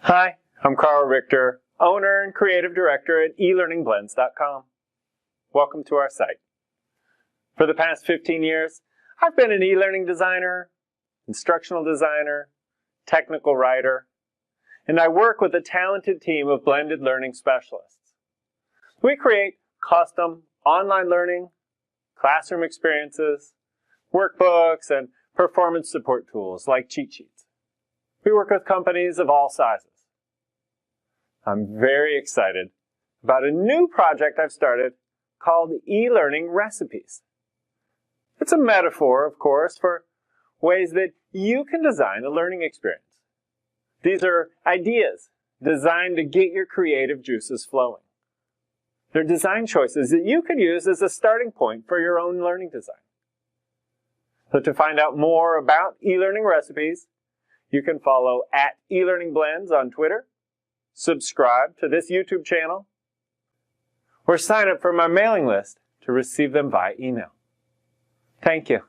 Hi, I'm Karl Richter, owner and creative director at eLearningblends.com. Welcome to our site. For the past 15 years, I've been an e-learning designer, instructional designer, technical writer, and I work with a talented team of blended learning specialists. We create custom online learning, classroom experiences, workbooks, and performance support tools like cheat sheets. We work with companies of all sizes. I'm very excited about a new project I've started called eLearning Recipes. It's a metaphor, of course, for ways that you can design a learning experience. These are ideas designed to get your creative juices flowing. They're design choices that you could use as a starting point for your own learning design. So to find out more about eLearning Recipes, you can follow at eLearningBlends on Twitter, subscribe to this YouTube channel, or sign up for my mailing list to receive them via email. Thank you.